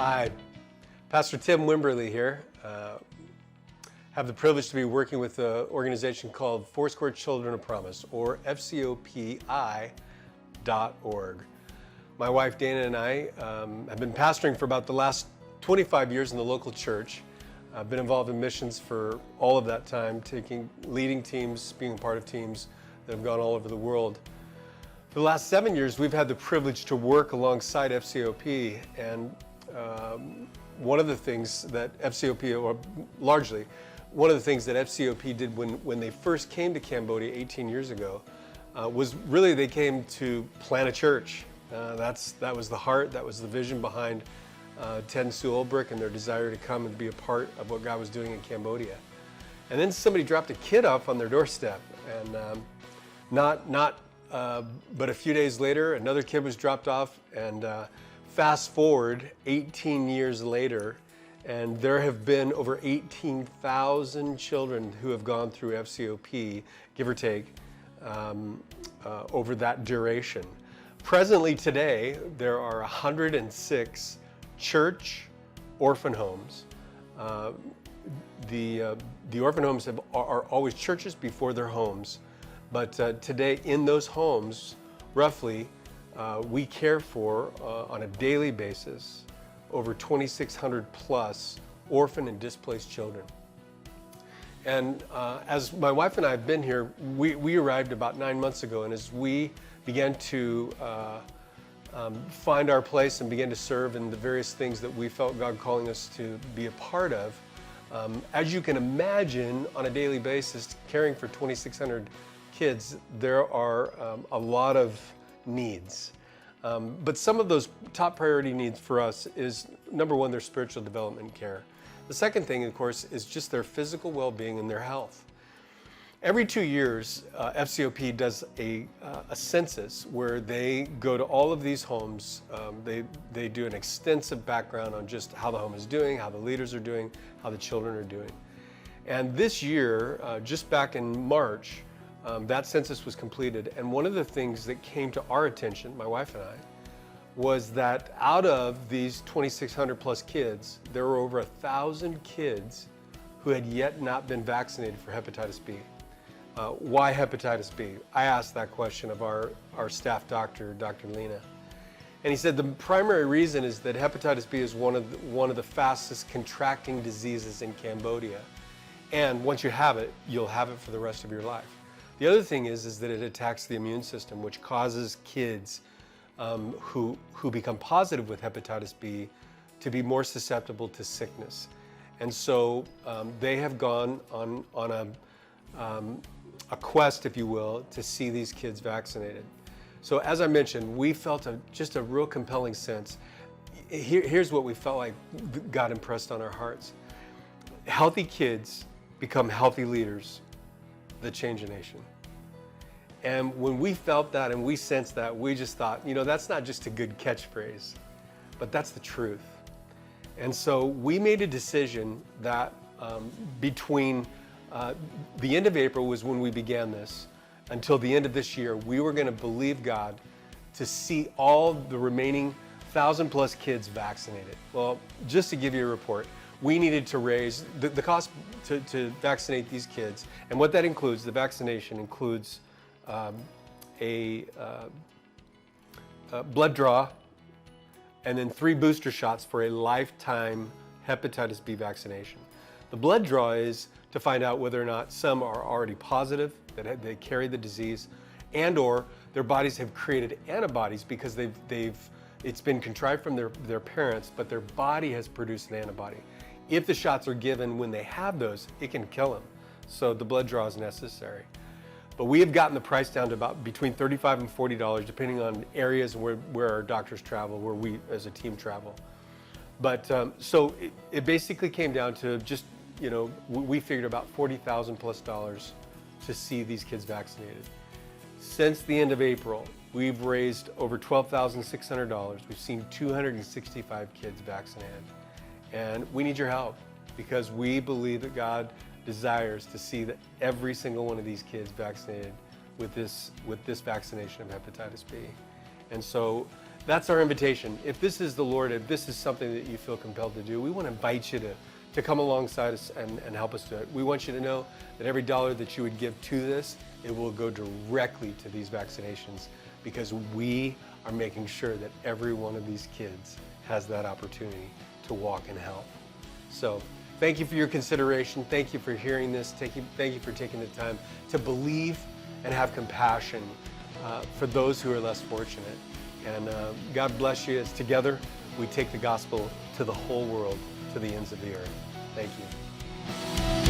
Hi, Pastor Tim Wimberly here. Have the privilege to be working with an organization called Foursquare Children of Promise, or FCOPI.org. My wife Dana and I have been pastoring for about the last 25 years in the local church. I've been involved in missions for all of that time, leading teams, being a part of teams that have gone all over the world. For the last 7 years, we've had the privilege to work alongside FCOP, and one of the things that FCOP, or largely, one of the things that FCOP did when they first came to Cambodia 18 years ago was really they came to plant a church. That was the heart, that was the vision behind Ted and Sue Olbrich and their desire to come and be a part of what God was doing in Cambodia. And then somebody dropped a kid off on their doorstep, and but a few days later, another kid was dropped off, and fast forward 18 years later, and there have been over 18,000 children who have gone through FCOP, give or take, over that duration. Presently today, there are 106 church orphan homes. The orphan homes are always churches before their homes, but today in those homes, roughly, we care for, on a daily basis, over 2,600 plus orphan and displaced children. And as my wife and I have been here, we arrived about 9 months ago, and as we began to find our place and began to serve in the various things that we felt God calling us to be a part of, as you can imagine, on a daily basis, caring for 2,600 kids, there are a lot of needs. But some of those top priority needs for us is, number one, their spiritual development care. The second thing, of course, is just their physical well-being and their health. Every 2 years, FCOP does a census where they go to all of these homes. They do an extensive background on just how the home is doing, how the leaders are doing, how the children are doing. And this year, just back in March, that census was completed, and one of the things that came to our attention, my wife and I, was that out of these 2,600 plus kids, there were over 1,000 kids who had yet not been vaccinated for hepatitis B. Why hepatitis B? I asked that question of our staff doctor, Dr. Lena. And he said the primary reason is that hepatitis B is one of the fastest contracting diseases in Cambodia. And once you have it, you'll have it for the rest of your life. The other thing is that it attacks the immune system, which causes kids who become positive with hepatitis B to be more susceptible to sickness. And so they have gone on a quest, if you will, to see these kids vaccinated. So as I mentioned, we felt just a real compelling sense. Here's what we felt like God impressed on our hearts. Healthy kids become healthy leaders that change a nation. And when we felt that and we sensed that, we just thought, that's not just a good catchphrase, but that's the truth. And so we made a decision that between the end of April was when we began this, until the end of this year, we were going to believe God to see all the remaining 1,000 plus kids vaccinated. Well, just to give you a report, we needed to raise the cost to vaccinate these kids, and what that includes, the vaccination includes a blood draw and then 3 booster shots for a lifetime hepatitis B vaccination. The blood draw is to find out whether or not some are already positive, that they carry the disease, and or their bodies have created antibodies because it's been contrived from their parents, but their body has produced an antibody. If the shots are given when they have those, it can kill them. So the blood draw is necessary. But we have gotten the price down to about between $35 and $40, depending on areas where our doctors travel, where we as a team travel. But so it basically came down to just, we figured about $40,000 plus to see these kids vaccinated. Since the end of April, we've raised over $12,600. We've seen 265 kids vaccinated. And we need your help because we believe that God desires to see that every single one of these kids vaccinated with this vaccination of hepatitis B. And so that's our invitation. If this is the Lord, if this is something that you feel compelled to do, we want to invite you to come alongside us and help us do it. We want you to know that every dollar that you would give to this, it will go directly to these vaccinations, because we are making sure that every one of these kids has that opportunity to walk in health. So thank you for your consideration. Thank you for hearing this. Thank you for taking the time to believe and have compassion for those who are less fortunate. And God bless you as together we take the gospel to the whole world, to the ends of the earth. Thank you.